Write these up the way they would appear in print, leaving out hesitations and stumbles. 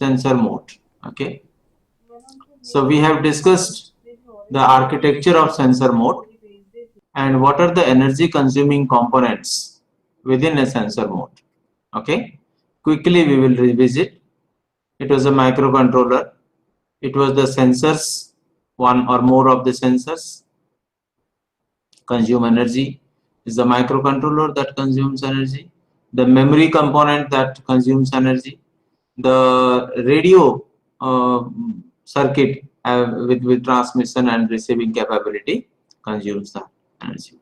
sensor mode. Okay, so we have discussed the architecture of sensor mode and what are the energy consuming components within a sensor mode. Okay, quickly we will revisit. It was a microcontroller. It was the sensors, one or more of the sensors consume energy. Is the microcontroller that consumes energy, the memory component that consumes energy, the radio circuit with transmission and receiving capability consumes the energy.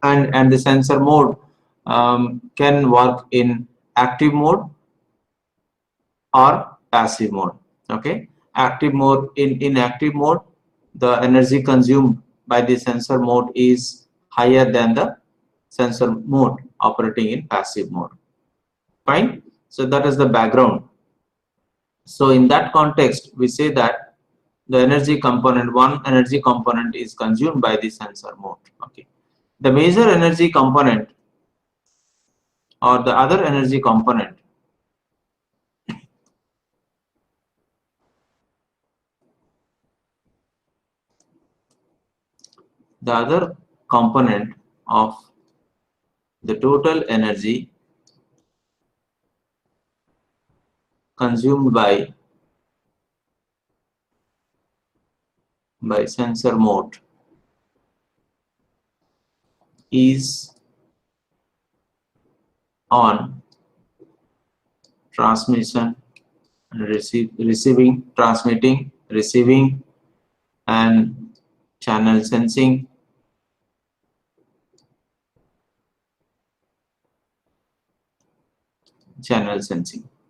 And the sensor mode can work in active mode or passive mode. Okay, active mode, in active mode the energy consumed by the sensor mode is higher than the sensor mode operating in passive mode. Fine, so that is the background. So in that context we say that the energy component, one energy component is consumed by the sensor mode. Okay, the major energy component or the other energy component of the total energy consumed by sensor mode is on transmission and transmitting, receiving and channel sensing,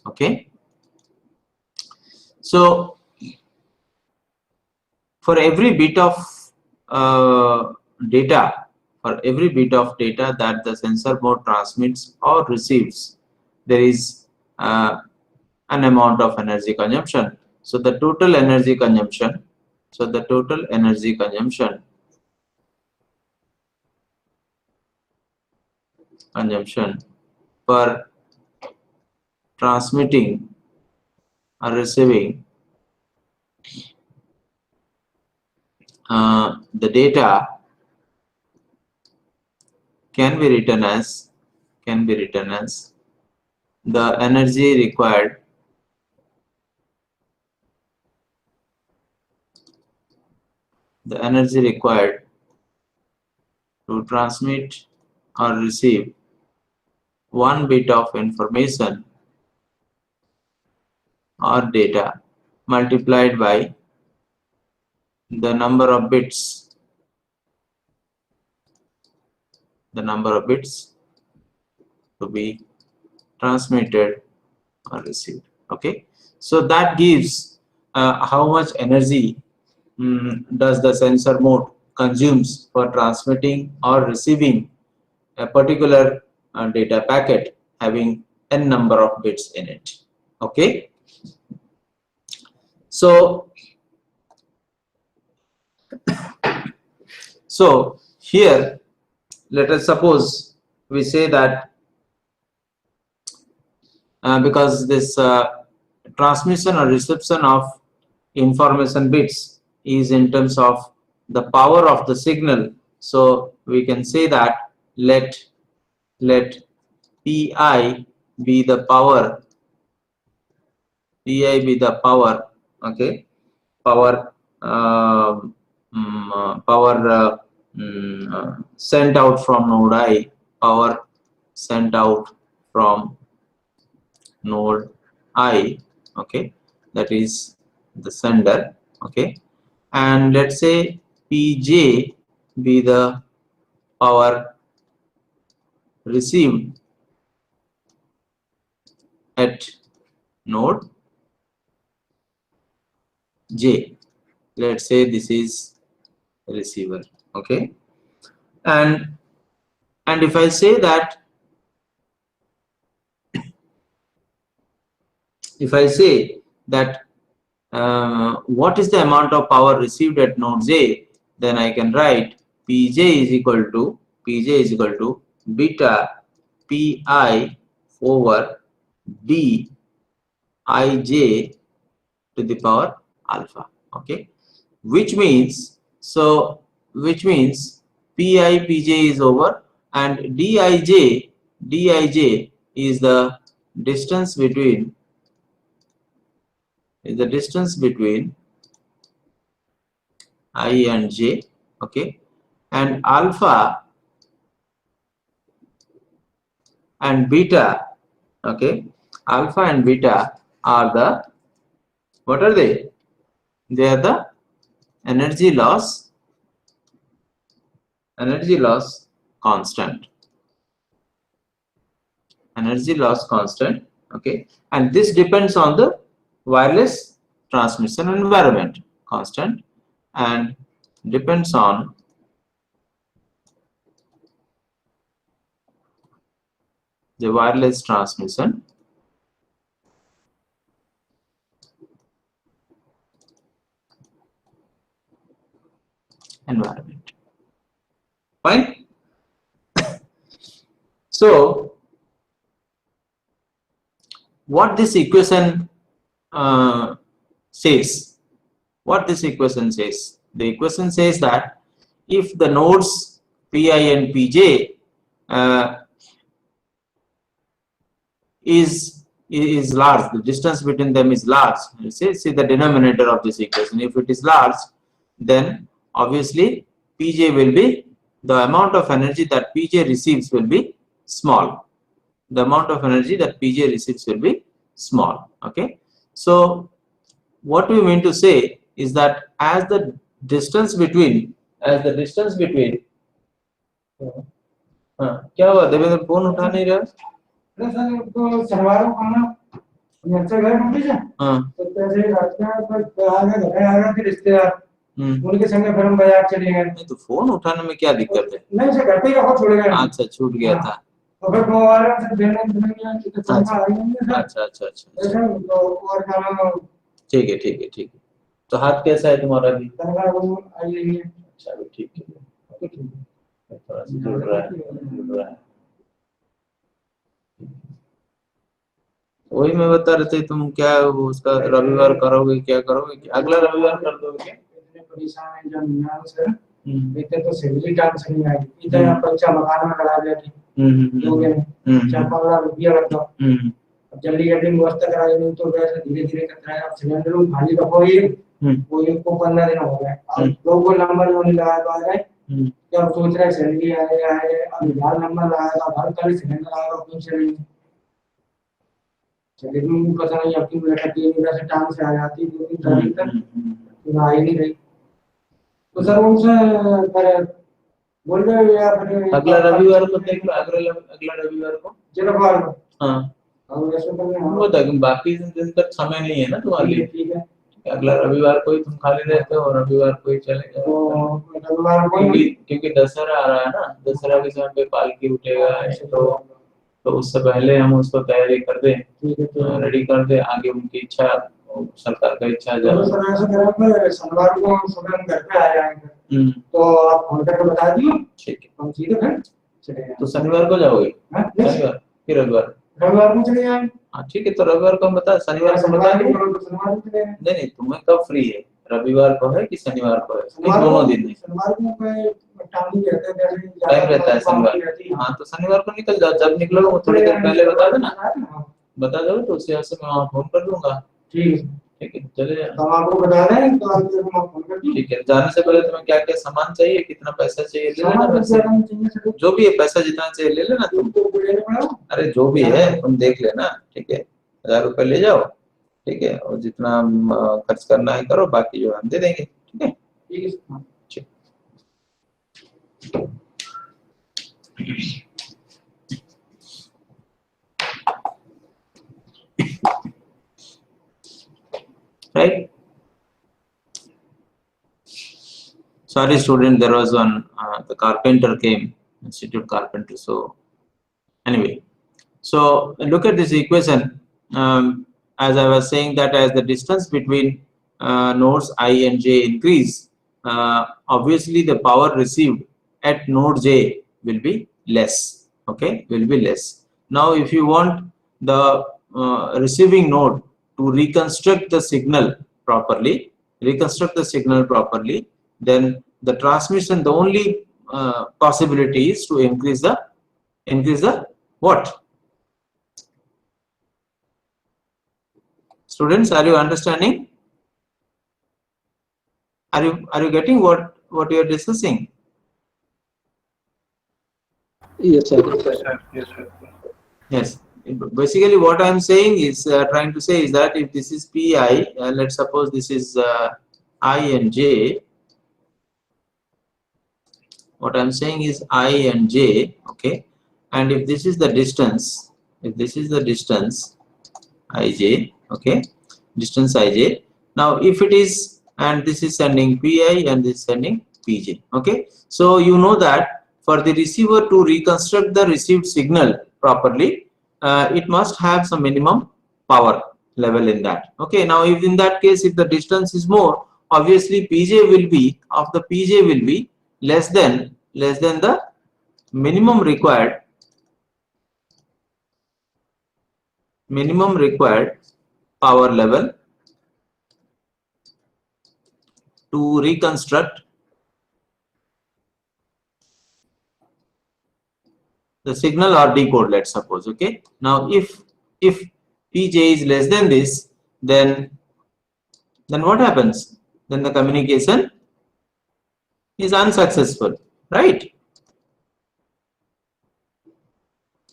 okay. So for every bit of data that the sensor mode transmits or receives, there is an amount of energy consumption. So the total energy consumption per transmitting or receiving the data can be written as the energy required to transmit or receive one bit of information or data multiplied by the number of bits to be transmitted or received. Okay, so that gives how much energy does the sensor mode consumes for transmitting or receiving a particular data packet having n number of bits in it. Okay, so here let us suppose we say that because this transmission or reception of information bits is in terms of the power of the signal, so we can say that let pi be the power, okay, power sent out from node I, power sent out from node I, okay, that is the sender. Okay, and let's say pj be the power received at node j. Let's say this is receiver. Okay, and if I say that what is the amount of power received at node j, then I can write pj is equal to beta pi over d ij to the power alpha. Okay, which means pi pj is over, and dij is the distance between I and j. Okay, and alpha and beta, okay, alpha and beta are the, what are they? They are the energy loss constant. Okay, and this depends on the wireless transmission environment constant, and depends on the wireless transmission environment. Fine. So what this equation says, the equation says that if the nodes pi and pj is large, the distance between them is large. You see the denominator of this equation. If it is large, then obviously pj will be, the amount of energy that pj receives will be small. Okay, so what we mean to say is that as the distance between क्या हुआ Devendra, phone उठा नहीं रहा? तो शनिवार को खाना अच्छा घर कंप्लीट है। तो पैसे रात में आ गए फिर रिश्तेदार उनके संग फिर हम बाजार चले गए। नहीं तो फोन उठाने में क्या दिक्कत है? नहीं से घर पे ही रखो, छोड़ गए। अच्छा, छूट गया था। तो फिर वो वाला से देने अच्छा तो और खाना ठीक है। तो हाथ कैसा है तुम्हारा भी? अच्छा ठीक है, थोड़ा सा जुड़ रहा है। वही मैं बता रहे थे, तुम क्या उसका रविवार करोगे, क्या करोगे? अगला रविवार कर दोगे क्या? परेशान है जब मियां से इतने तो सैलरी टाइम से नहीं आई, इतना बच्चा मकान में करा दिया थी लोगे ने 4-5 लाख रुपया लगा। अब जल्दी व्यवस्था कराई नहीं तो वैसे धीरे करता है। अब सिलेंडर में खाली का कोई को 15 दिन हो गए, अब लोगों को नंबर नहीं लगाया तो आ गए। जब सोच रहे सैलरी आए अब 1000 नंबर लगाएगा, हर कल सिलेंडर आएगा, कुछ नहीं चलिए पता नहीं आपकी बेटा 3 दिन से टाइम से आ जाती 2-3 तारीख तक तो आई नहीं रही। तो सर उनसे बोल रहे या फिर अगला रविवार को देख लो, अगला रविवार को जनवार को। हाँ और ऐसे वो तक बाकी दिन तक समय नहीं है ना तुम्हारे लिए। ठीक है, अगला रविवार को ही तुम खाली रहते हो और रविवार को ही चलेगा। तो रविवार को क्योंकि दशहरा आ रहा है ना, दशहरा के समय पे पालकी उठेगा, तो उससे पहले हम उसको तैयारी कर दें, रेडी कर दे, आगे उनकी इच्छा, सरकार का इच्छा शनिवार को सुबह घर पे आ जाएंगे तो आप फोन करके बता दियो। ठीक है, हम सीधे फिर चलेंगे। तो शनिवार को जाओगे? शनिवार फिर रविवार को चले जाएंगे। हाँ ठीक है, तो रविवार को हम बता, शनिवार को बता दिए। नहीं तुम्हें कब फ्री है, रविवार को है कि शनिवार को है? दोनों दिन है। शनिवार को टाइम रहता है शनिवार। हाँ तो शनिवार को निकल जाओ, जब निकलोगे वो थोड़ी देर पहले बता देना, बता दो तो उसी हिसाब से मैं वहाँ फोन कर दूंगा। ठीक है चले जाओ। तो आपको बता रहे हैं तो आप फोन कर दीजिए। ठीक है, जाने से पहले तुम्हें क्या क्या सामान चाहिए, कितना पैसा चाहिए ले लेना, पैसा जो भी है, पैसा जितना चाहिए ले लेना तुम। अरे जो भी है तुम देख लेना। ठीक है, 1000 रुपये ले जाओ। ठीक है, और जितना खर्च करना है करो, बाकी जो हम दे देंगे। ठीक है ठीक। Right? Sorry student, there was one the carpenter came, institute carpenter. So anyway, so look at this equation. As I was saying that as the distance between nodes I and j increase, obviously the power received at node j will be less. Okay, will be less. Now if you want the receiving node to reconstruct the signal properly, then the transmission, the only possibility is to increase the what? Students, are you understanding? Are you getting what you are discussing? Yes, sir. Yes. Basically, what I am saying is trying to say is that if this is Pi, let's suppose this is I and J. What I am saying is I and J, okay. And if this is the distance, Ij, okay, distance Ij. Now, if it is, and this is sending Pi and this is sending Pj, okay. So you know that for the receiver to reconstruct the received signal properly, it must have some minimum power level in that. Okay. Now, if in that case, if the distance is more, obviously Pj will be less than the minimum required power level to reconstruct the signal or decode, let's suppose. Okay. Now, if Pj is less than this, then what happens? Then the communication is unsuccessful, right?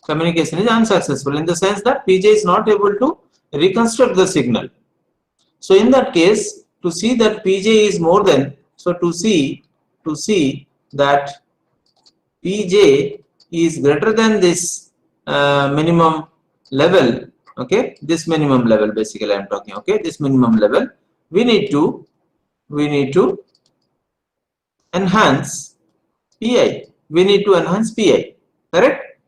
Communication is unsuccessful in the sense that Pj is not able to reconstruct the signal. So in that case, to see that Pj is more than, so to see that Pj is greater than this minimum level, okay, this minimum level basically I am talking, okay, this minimum level, we need to enhance Pi, correct?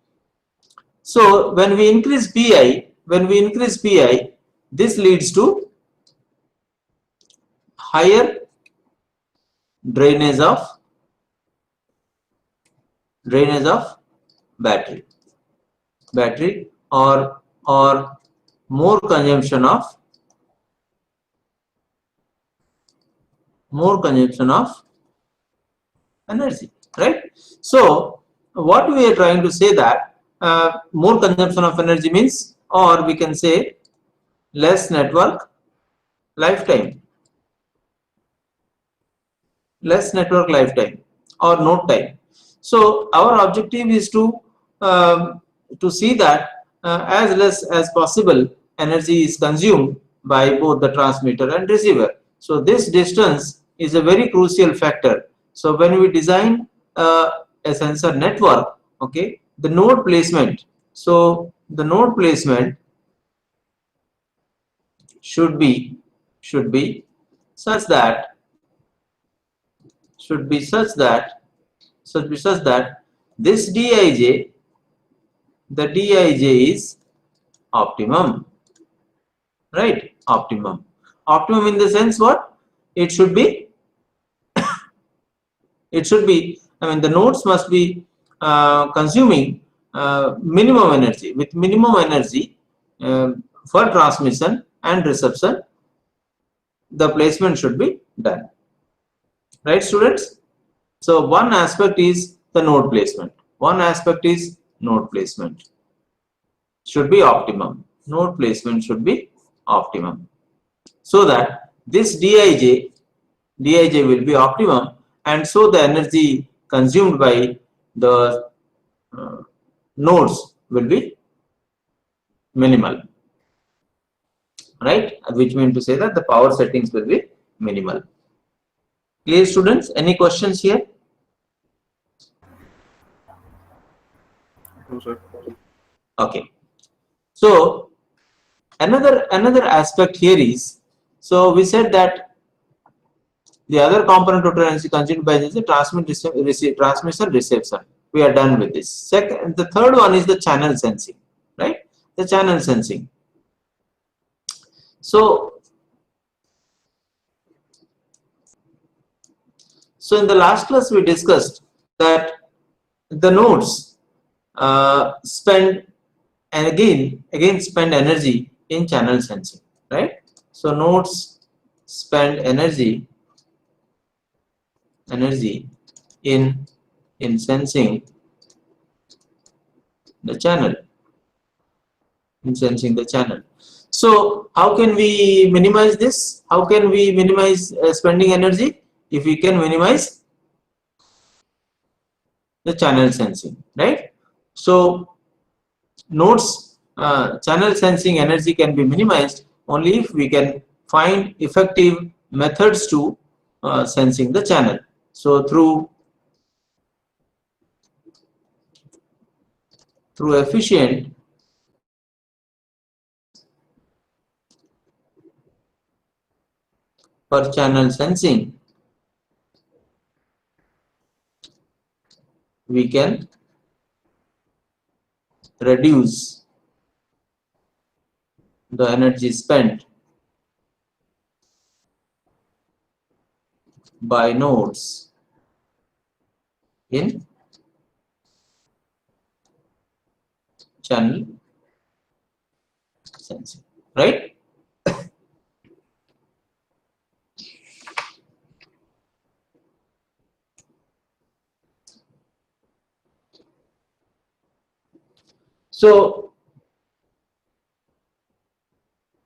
So when we increase Pi, this leads to higher drainage of battery or more consumption of energy, right? So what we are trying to say that more consumption of energy means, or we can say less network lifetime or node time. So our objective is to see that as less as possible energy is consumed by both the transmitter and receiver. So this distance is a very crucial factor. So when we design a sensor network, okay, the node placement. So the node placement should be such that this Dij, the Dij is optimum, right? Optimum in the sense what? It should be I mean the nodes must be consuming minimum energy, for transmission and reception. The placement should be done, right, students? So one aspect is the node placement. Should be optimum. Node placement should be optimum, so that this Dij will be optimum, and so the energy consumed by the nodes will be minimal, right? Which means to say that the power settings will be minimal. Clear, students? Any questions here? No, sir. Okay. So another aspect here is, so we said that the other component of energy consumed by is the transmission reception. We are done with this. Second, the third one is the channel sensing, right? The channel sensing. So in the last class we discussed that the nodes spend energy in channel sensing, right? So nodes spend energy in sensing the channel, So how can we minimize this? How can we minimize spending energy? If we can minimize the channel sensing, right? So nodes channel sensing energy can be minimized only if we can find effective methods to sensing the channel. So through efficient per channel sensing, we can reduce the energy spent by nodes in channel sensing, right? So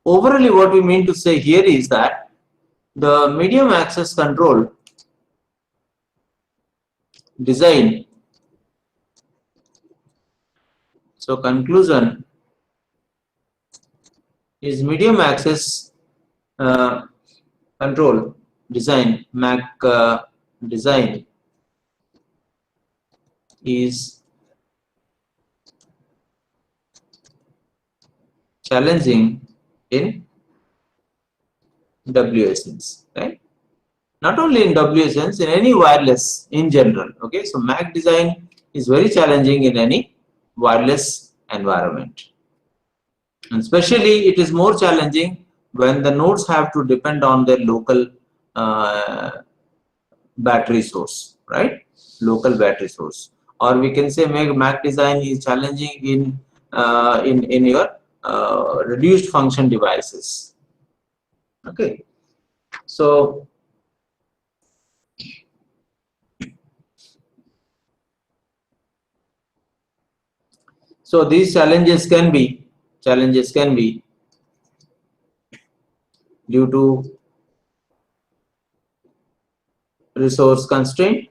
overall, what we mean to say here is that the medium access control design, so conclusion is medium access uh, control design, MAC design is challenging in WSNs, right? Not only in WSNs, in any wireless in general. Okay, so MAC design is very challenging in any wireless environment, and especially it is more challenging when the nodes have to depend on their local uh, battery source, right? Local battery source, or we can say MAC design is challenging in your reduced function devices. Okay, so these challenges can be due to resource constraint.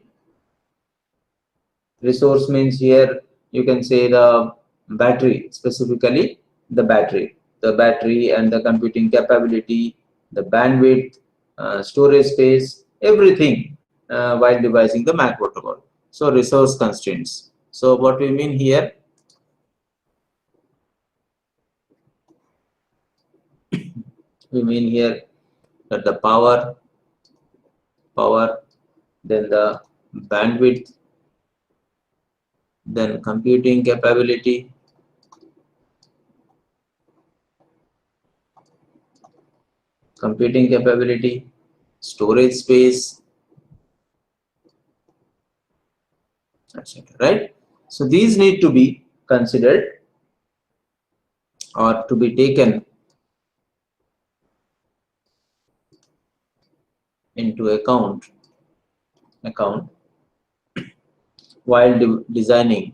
Resource means here you can say the battery, specifically the battery and the computing capability, the bandwidth, storage space, everything while devising the MAC protocol. So resource constraints. So what we mean here, that the power, then the bandwidth, then computing capability, storage space, etc. Right? So these need to be considered or to be taken into account while designing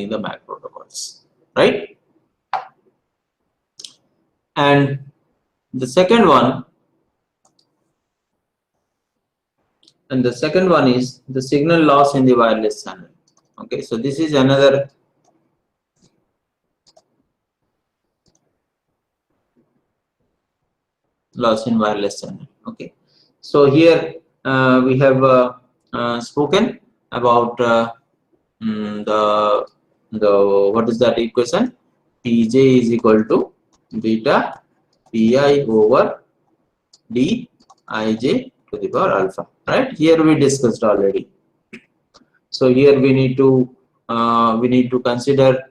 the MAC protocols, right? And the second one is the signal loss in the wireless channel. Okay, so this is another loss in wireless channel. Okay, so here we have spoken about the what is that equation? Pj is equal to beta pi over dij to the power alpha, right? Here we discussed already. So here we need to consider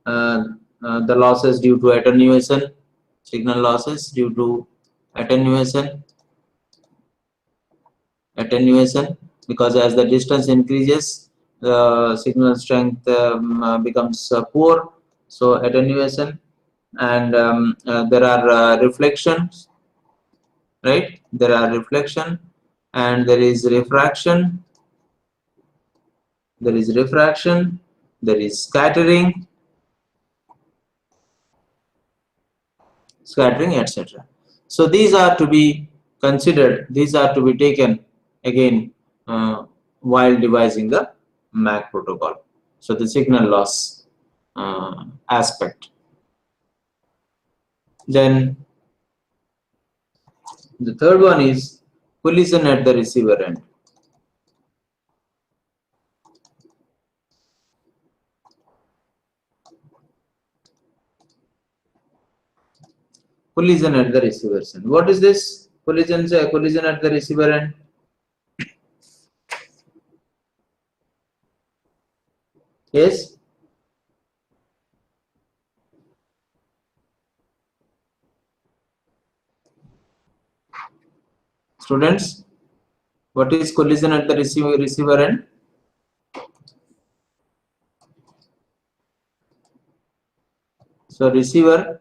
the losses due to attenuation, signal losses due to attenuation, attenuation, because as the distance increases, the signal strength becomes poor. So attenuation, and there are reflections, right? There are reflection, and there is refraction, there is refraction, there is scattering, etc. So these are to be considered, these are to be taken again while devising the MAC protocol. So the signal loss aspect. Then the third one is collision at the receiver end. Collision at the receiver end. What is this? Collision at the receiver end. Yes. Students, what is collision at the receiver end? So receiver,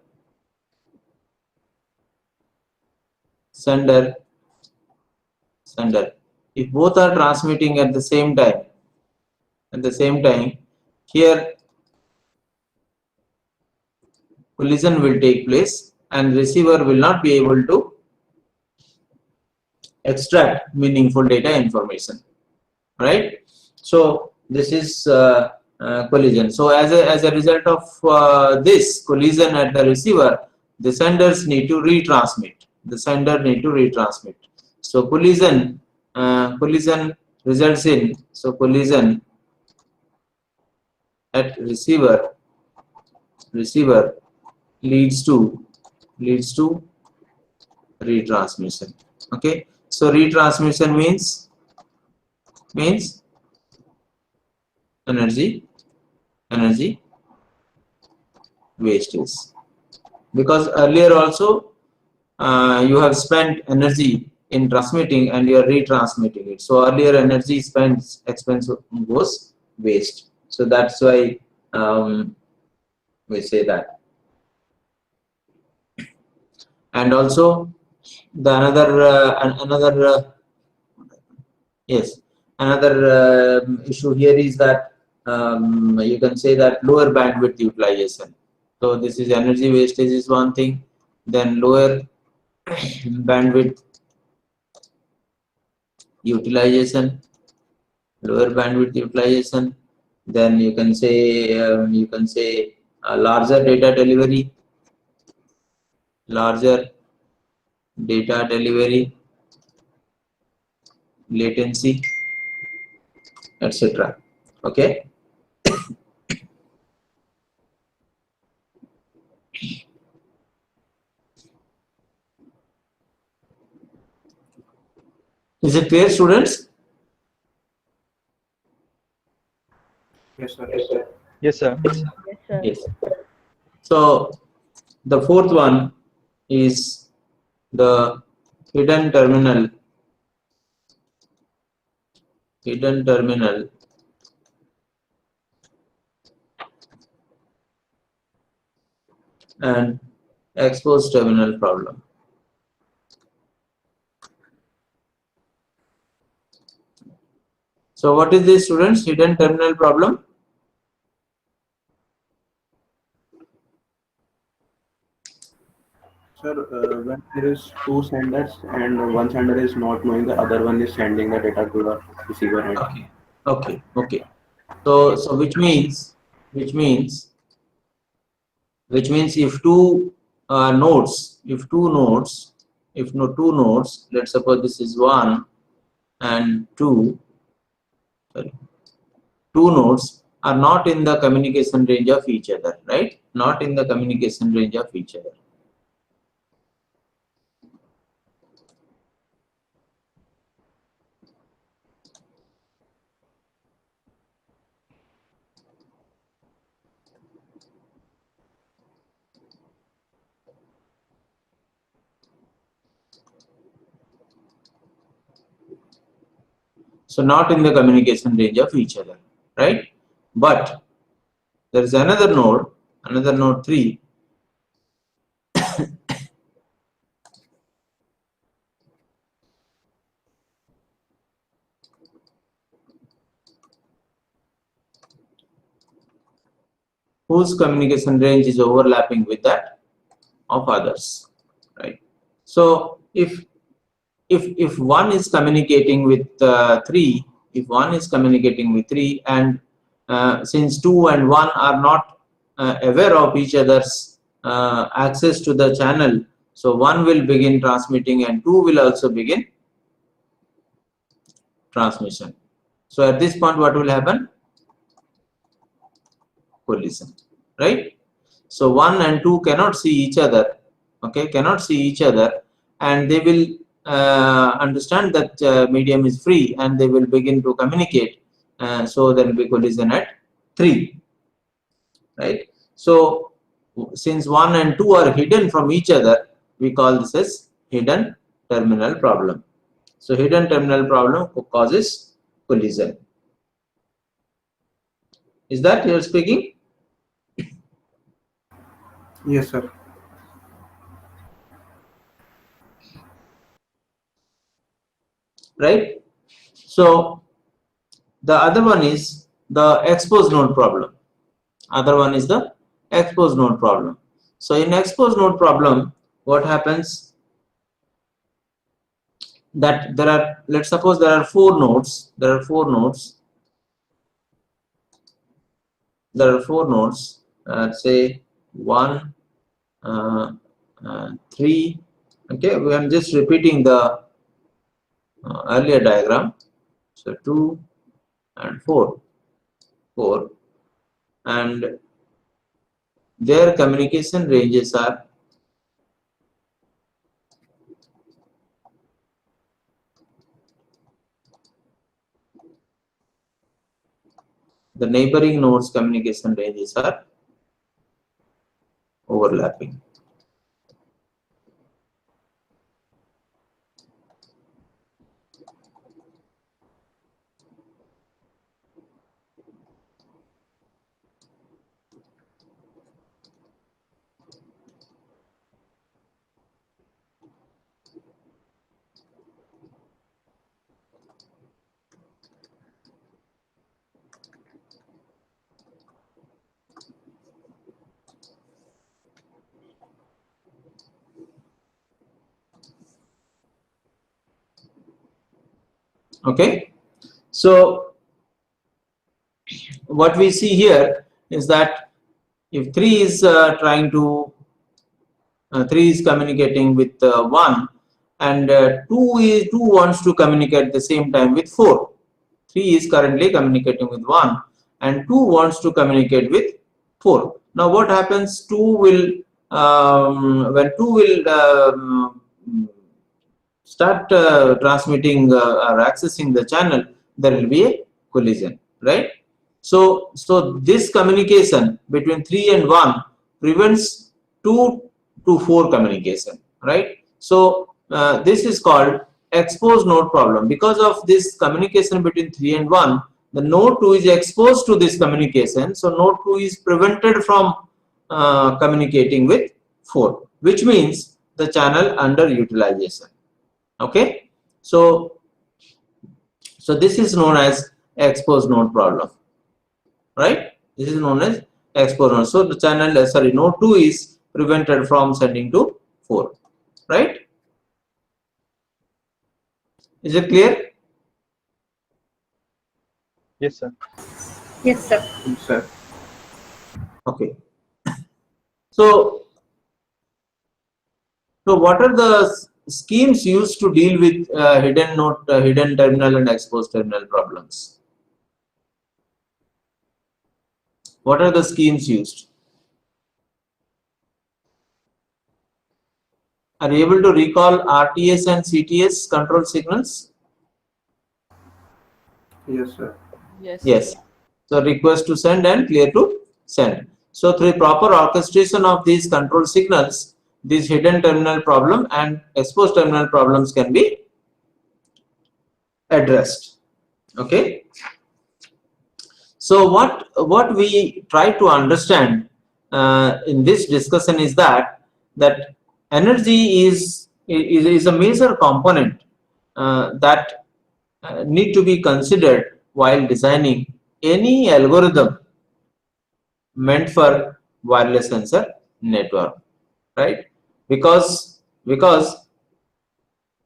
sender. If both are transmitting at the same time, here collision will take place and receiver will not be able to extract meaningful data information, right? So this is collision. So as a result of this collision at the receiver, the senders need to retransmit. The sender need to retransmit. So collision results in, so collision at receiver leads to retransmission. Okay, so retransmission means energy wastage, because earlier also you have spent energy in transmitting and you are retransmitting it. So earlier energy expense goes waste. So that's why we say that. And also the another issue here is that you can say that lower bandwidth utilization. So this is energy wastage is one thing, then lower bandwidth utilization, then you can say larger data delivery, latency, etc. Okay. Is it clear, students? Yes, sir. Yes, sir. Yes, sir. Yes. So the fourth one is the hidden terminal and exposed terminal problem. So what is this, students? Hidden terminal problem? Sir, when there is two senders and one sender is not knowing the other one is sending the data to the receiver end. Okay. So which means if two nodes, let's suppose this is 1 and 2, sorry, two nodes are not in the communication range of each other, right? Not in the communication range of each other. So not in the communication range of each other, right? But there is another node 3, whose communication range is overlapping with that of others, right? So if one is communicating with 3, if one is communicating with 3, and since 2 and 1 are not aware of each other's access to the channel, so 1 will begin transmitting and 2 will also begin transmission. So at this point, what will happen? Collision, right? So 1 and 2 cannot see each other, okay, cannot see each other, and they will understand that medium is free, and they will begin to communicate. So there will be collision at 3, right? So since 1 and 2 are hidden from each other, we call this as hidden terminal problem. So hidden terminal problem causes collision. Is that you're speaking? Yes, sir. Right? So the other one is the exposed node problem. Other one is the exposed node problem. So in exposed node problem, what happens? That there are, let's suppose there are 4 nodes. There are 4 nodes. There are 4 nodes. Say 1, 3. Okay, we are just repeating the earlier diagram. So 2 and 4, and their communication ranges are the neighboring nodes communication ranges are overlapping. Okay, so what we see here is that if 3 is trying to 3 is communicating with 1, and 2 wants to communicate at the same time with 4. 3 is currently communicating with 1, and 2 wants to communicate with 4. Now what happens? 2 will when 2 will start transmitting or accessing the channel, there will be a collision, right? So this communication between 3 and 1 prevents 2 to 4 communication, right? So this is called exposed node problem. Because of this communication between 3 and 1, the node 2 is exposed to this communication, so node 2 is prevented from communicating with 4, which means the channel underutilization. Okay, so this is known as exposed node problem, right? This is known as exposed node. So the channel, node 2 is prevented from sending to 4, right? Is it clear? Yes, sir. Yes, sir. Yes, sir. Okay. So what are the schemes used to deal with hidden node, hidden terminal and exposed terminal problems? What are the schemes used? Are you able to recall RTS and CTS control signals? Yes, sir. Yes. Yes. So request to send and clear to send. So through proper orchestration of these control signals, this hidden terminal problem and exposed terminal problems can be addressed. Okay. So what we try to understand in this discussion is that energy is a major component that need to be considered while designing any algorithm meant for wireless sensor network, right? Because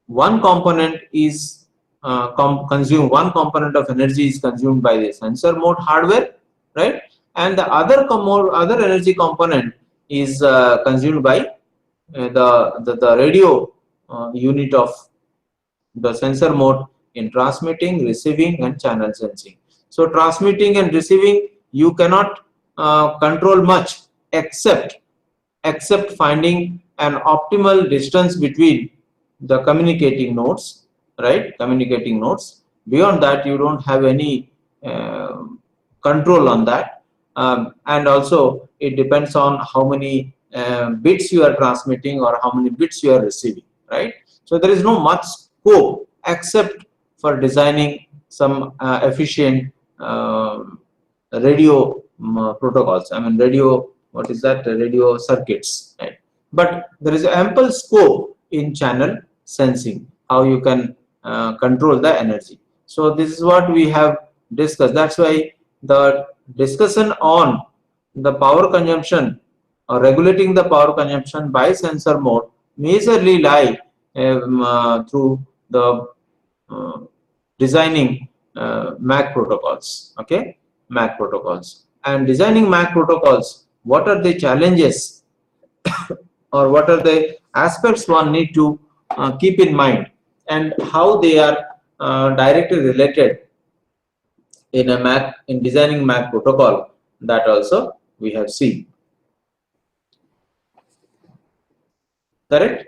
one component is consumed, one component of energy is consumed by the sensor mode hardware, right? And the other energy component is consumed by the radio unit of the sensor mode in transmitting, receiving, and channel sensing. So transmitting and receiving, you cannot control much except finding an optimal distance between the communicating nodes, right? Communicating nodes. Beyond that, you don't have any control on that. And also, it depends on how many bits you are transmitting or how many bits you are receiving, right? So there is no much scope except for designing some efficient radio protocols. I mean, radio, what is that? Radio circuits, right? But there is ample scope in channel sensing, how you can control the energy. So this is what we have discussed. That's why the discussion on the power consumption or regulating the power consumption by sensor mode majorly lie through the uh, designing MAC protocols. Okay, MAC protocols. And designing MAC protocols, what are the challenges or what are the aspects one need to keep in mind, and how they are directly related in a MAC, in designing MAC protocol, that also we have seen. Correct?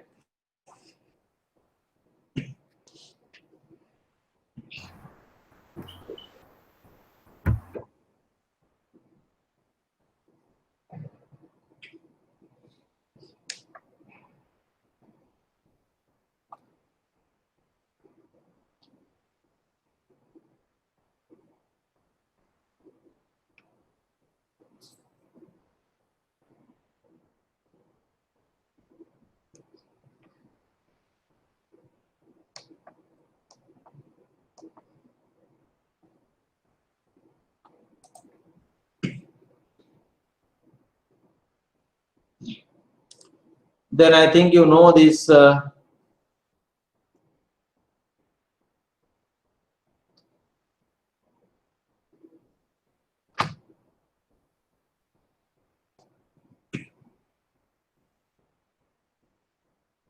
Then I think you know this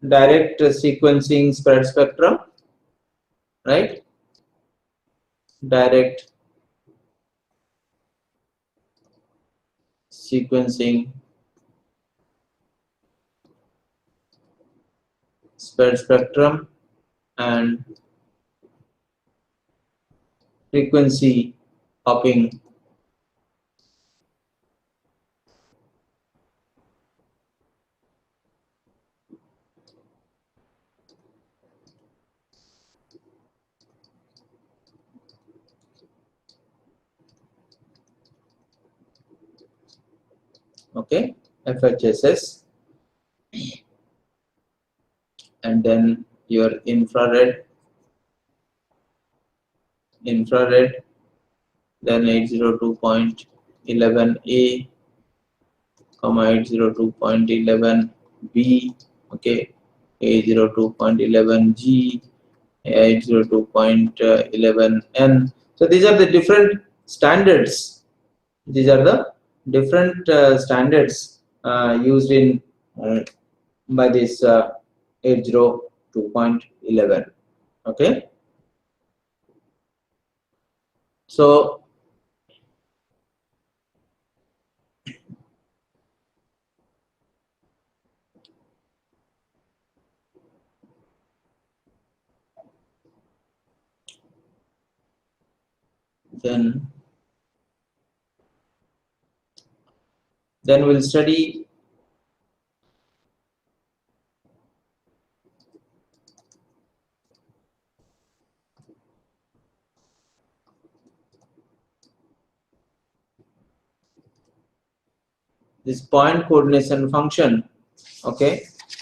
direct sequencing spread spectrum, right? Direct sequencing spread spectrum and frequency hopping. Okay, FHSS, and then your infrared, then 802.11a, 802.11b, okay, 802.11g, 802.11n. So these are the different standards. These are the different standards used in by this 802.11. Okay, so then we'll study this point coordination function, okay,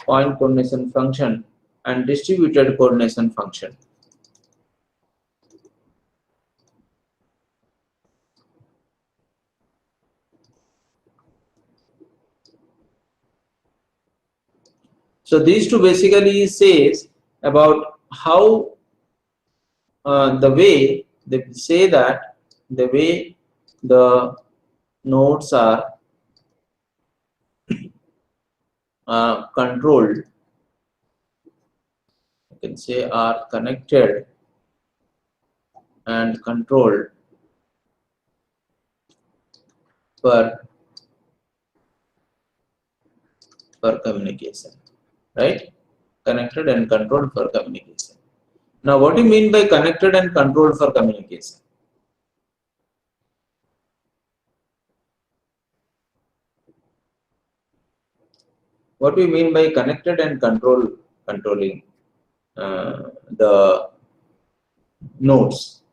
point coordination function and distributed coordination function. So these two basically says about how the way they say that the way the nodes are controlled, you can say are connected and controlled per communication, right? Connected and controlled for communication. Now, what do you mean by connected and controlled for communication? What do you mean by connected and controlling the nodes?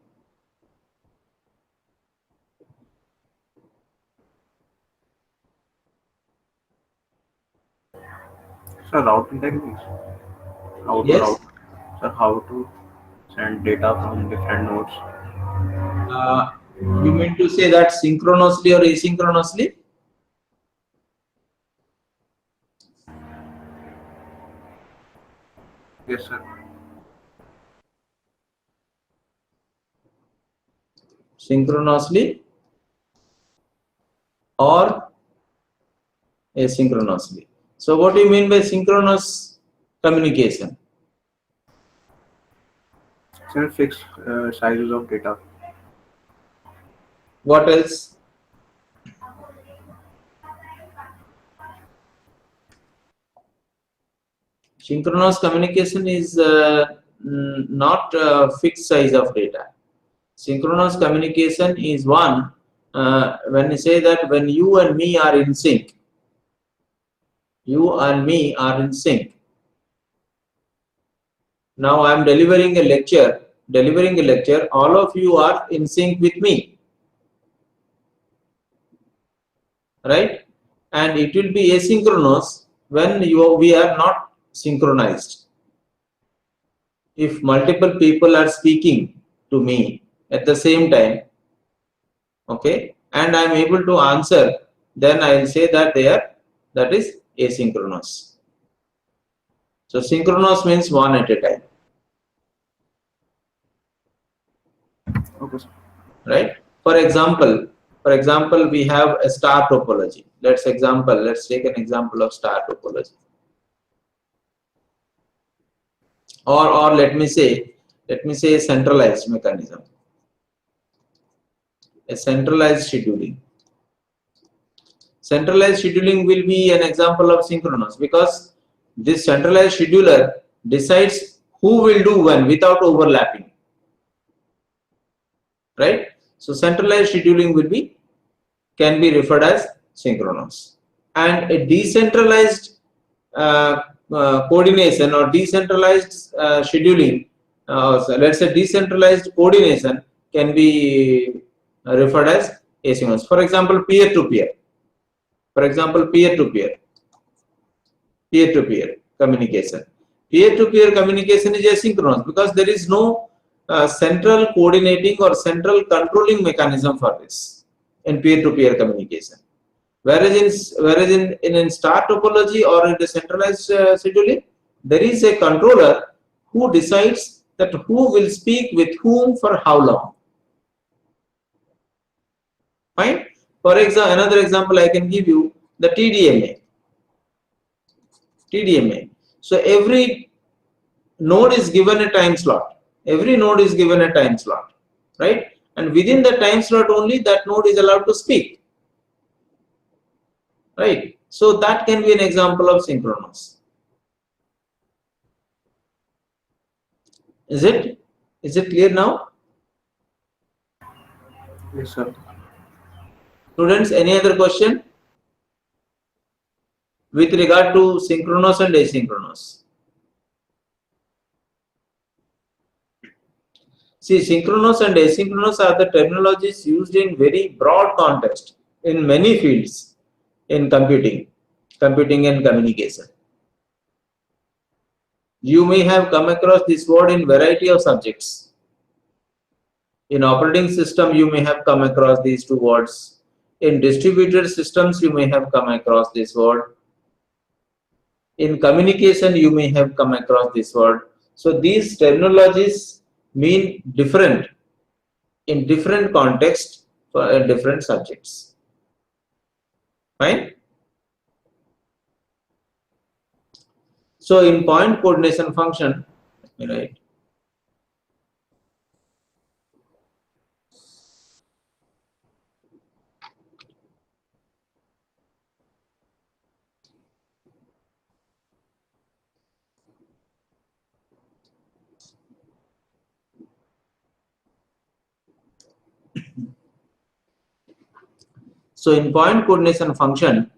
Sir, routing techniques. How to Yes. route. Sir, how to send data from different nodes. You mean to say that synchronously or asynchronously? Yes, sir. Synchronously or asynchronously. So what do you mean by synchronous communication? Sir, fixed sizes of data. What else? Synchronous communication is not fixed size of data. Synchronous communication is one when you say that when you and me are in sync. You and me are in sync. Now I am delivering a lecture. All of you are in sync with me, right? And it will be asynchronous when we are not synchronized. If multiple people are speaking to me at the same time, okay, and I am able to answer, then I will say that that is asynchronous. So synchronous means one at a time. Okay, sir. Right? For example, we have a star topology. Let's take an example of star topology. Or let me say a centralized mechanism. A centralized scheduling. Centralized scheduling will be an example of synchronous because this centralized scheduler decides who will do when without overlapping. Right? So centralized scheduling can be referred as synchronous. And a decentralized coordination or decentralized scheduling, so let's say decentralized coordination can be referred as asynchronous. For example, peer-to-peer. Peer-to-peer communication. Peer-to-peer communication is asynchronous because there is no central coordinating or central controlling mechanism for this in peer-to-peer communication. Whereas in star topology or in the centralized scheduling, there is a controller who decides that who will speak with whom for how long. Fine. For example, another example I can give you, the TDMA. So every node is given a time slot. Right? And within the time slot only, that node is allowed to speak. Right? So that can be an example of synchronous. Is it clear now? Yes, sir. Students, any other question with regard to synchronous and asynchronous? See, synchronous and asynchronous are the terminologies used in very broad context in many fields. in computing and communication. You may have come across this word in variety of subjects. In operating system, you may have come across these two words. In distributed systems, you may have come across this word. In communication, you may have come across this word. So these terminologies mean different in different contexts for different subjects. Fine. So in point coordination function, right? So in point coordination function,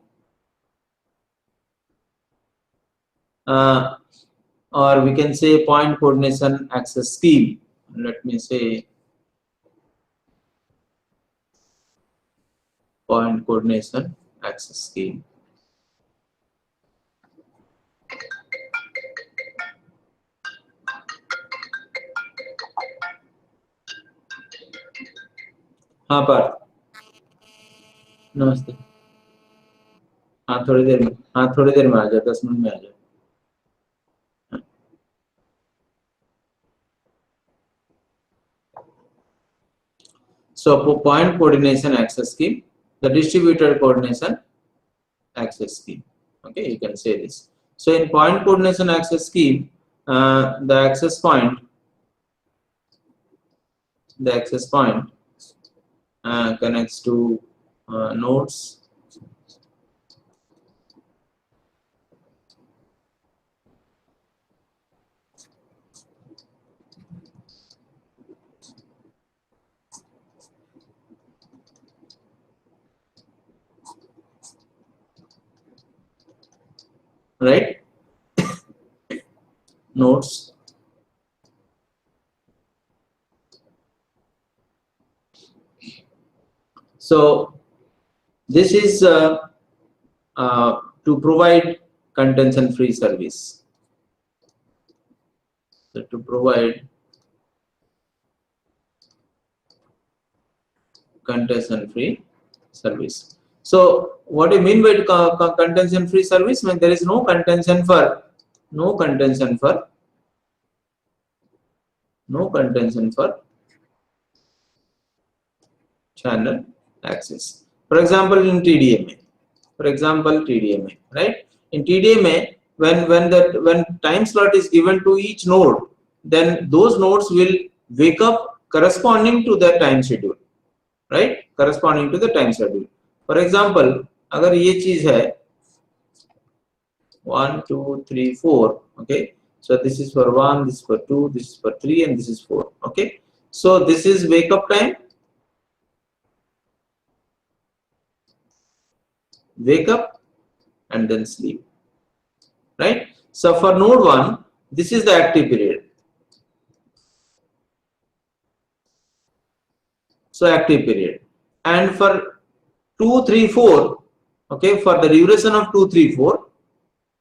or we can say point coordination access scheme. Let me say point coordination access scheme. हाँ पर नमस्ते. हाँ थोड़ी देर में आ जाओ, 10 minute में आ जाओ. So point coordination access scheme, the distributed coordination access scheme. Okay, you can say this. So in point coordination access scheme, the access point connects to nodes. Right? Nodes. So this is to provide contention-free service. So to provide contention-free service. So what do you mean by contention-free service? When there is no contention for channel access. For example, in TDMA. Right? In TDMA, when time slot is given to each node, then those nodes will wake up corresponding to the time schedule. Right? Corresponding to the time schedule. For example, अगर ये चीज है 1, 2, 3, 4. Okay. So this is for 1, this is for 2, this is for 3, and this is 4. Okay. So this is wake up time. Wake up and then sleep. Right? So for node 1, this is the active period. So active period. And for 2, 3, 4, okay, for the duration of 2, 3, 4,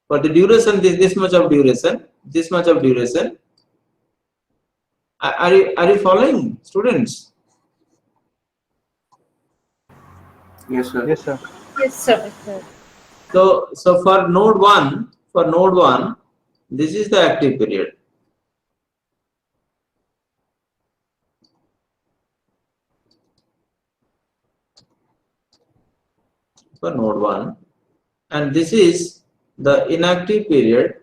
for the duration, this much of duration. Are you following, students? Yes, sir. Yes, sir. Yes, sir. So for node 1, this is the active period. For node 1, and this is the inactive period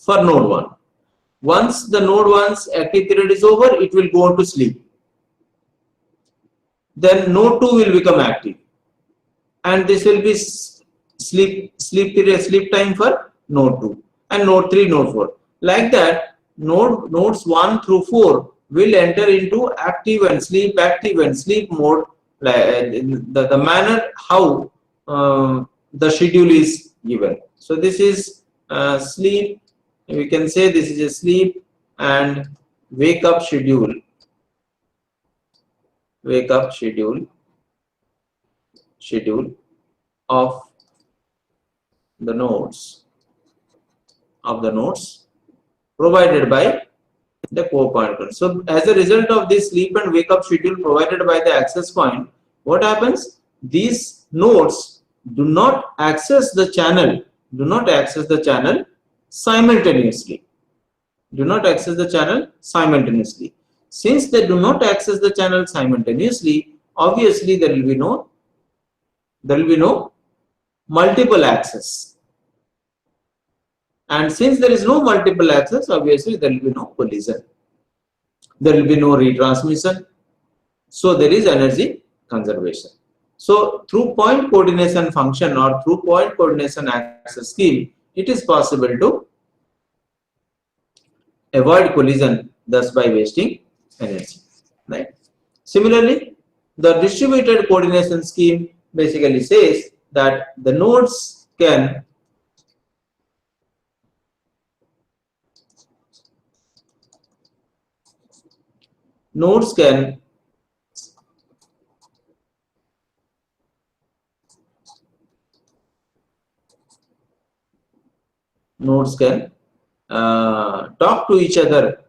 for node 1. Once the node 1's active period is over, it will go on to sleep. Then node 2 will become active, and this will be sleep time for node 2, and node 3, node 4. Like that, nodes 1 through 4 will enter into active and sleep mode, the manner how the schedule is given. So this is sleep. We can say this is a sleep and wake up schedule. wake up schedule of the nodes provided by the core point. So as a result of this sleep and wake up schedule provided by the access point, what happens? These nodes do not access the channel simultaneously. Since they do not access the channel simultaneously, obviously there will be no multiple access. And since there is no multiple access, obviously there will be no collision. There will be no retransmission. So there is energy conservation. So through point coordination function or through point coordination access scheme, it is possible to avoid collision, thus by wasting energy. Right? Similarly, the distributed coordination scheme basically says that the nodes can talk to each other,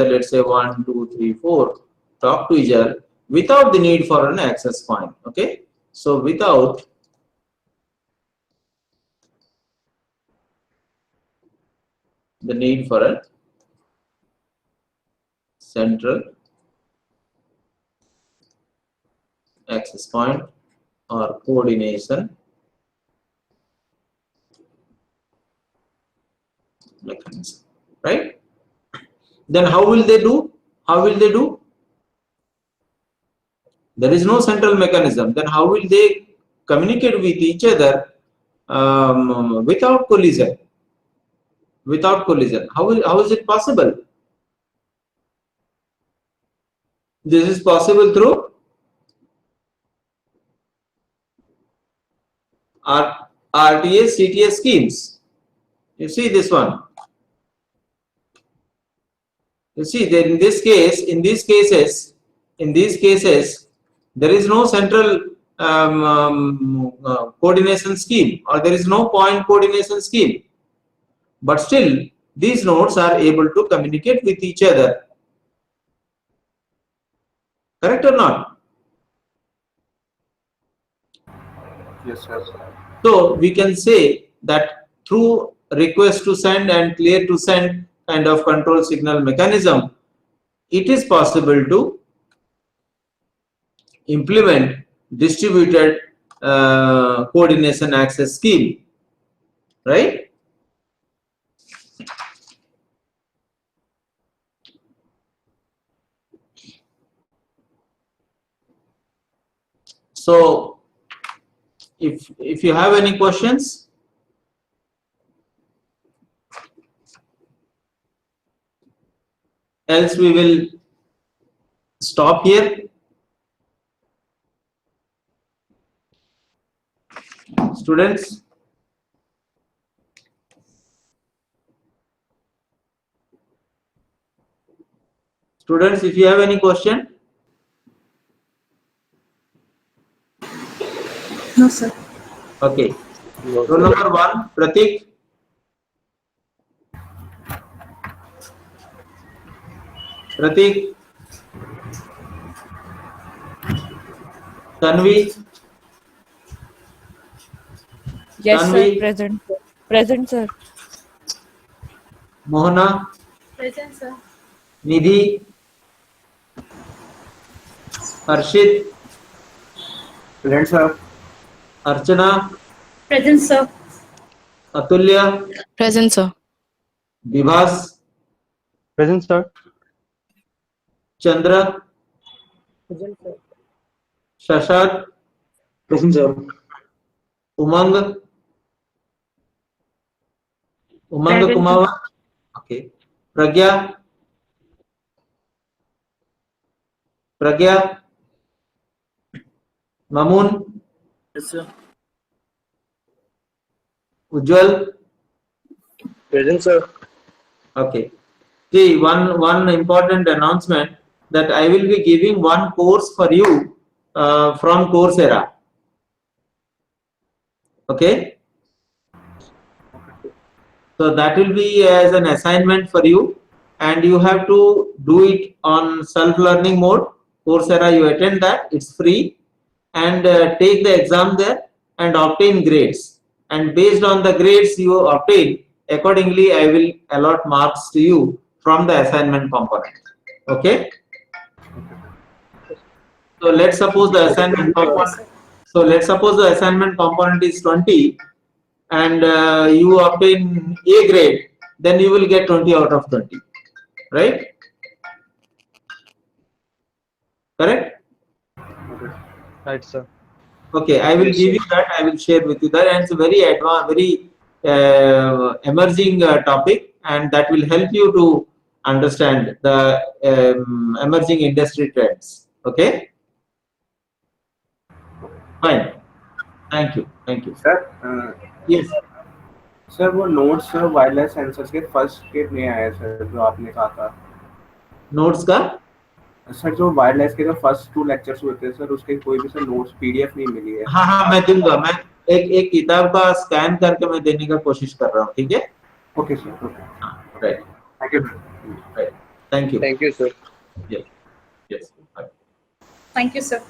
let's say 1, 2, 3, 4, talk to each other without the need for an access point. Okay, so without the need for a central access point or coordination mechanism, right? Then how will they do? There is no central mechanism. Then how will they communicate with each other without collision? How is it possible? This is possible through RTS CTS schemes. You see this one. You see that in these cases, there is no central coordination scheme, or there is no point coordination scheme. But still, these nodes are able to communicate with each other. Correct or not? Yes, sir. So we can say that through request to send and clear to send kind of control signal mechanism, it is possible to implement distributed coordination access scheme, right? So if you have any questions, else we will stop here. Students, if you have any question. No, sir. Okay. Roll number 1, Pratik. Tanvi. Yes, Tanvi. sir. Present. Present, sir. Mohana. Present, sir. Nidhi. Harshit. Present, sir. Archana. Present, sir. Atulya. Present, sir. Vibhas. Present, sir. Chandra. Present, sir. Shashad. Present, sir. Umang. Present. Kumawa. Okay. Pragya. Mamun. Yes, sir. Ujjwal. Present, sir. Okay. See, one important announcement. that I will be giving one course for you from Coursera. Okay. So that will be as an assignment for you, and you have to do it on self-learning mode. Coursera, you attend that, it's free, and take the exam there and obtain grades. And based on the grades you obtain, accordingly I will allot marks to you from the assignment component. Okay. So let's suppose the assignment component. So let's suppose the assignment component is 20, and you obtain A grade, then you will get 20 out of 20, right? Correct? Right, sir. Okay, I will give you that. I will share with you that, and it's a very advanced, very emerging topic, and that will help you to understand the emerging industry trends. Okay. Fine. Thank you. Thank you. Sir Yes. Sir वो notes wireless sensors के first के में आया sir जो आपने कहा था Notes का सर जो वायरलेस के जो फर्स्ट 2 लेक्चर्स हुए थे सर उसके कोई भी सर नोट्स पीडीएफ नहीं मिली है हाँ हाँ मैं दूंगा मैं एक किताब का स्कैन करके मैं देने का कोशिश कर रहा हूँ ठीक है okay sir okay right thank you right thank you Thank you, sir. Yes yes Thank you, sir.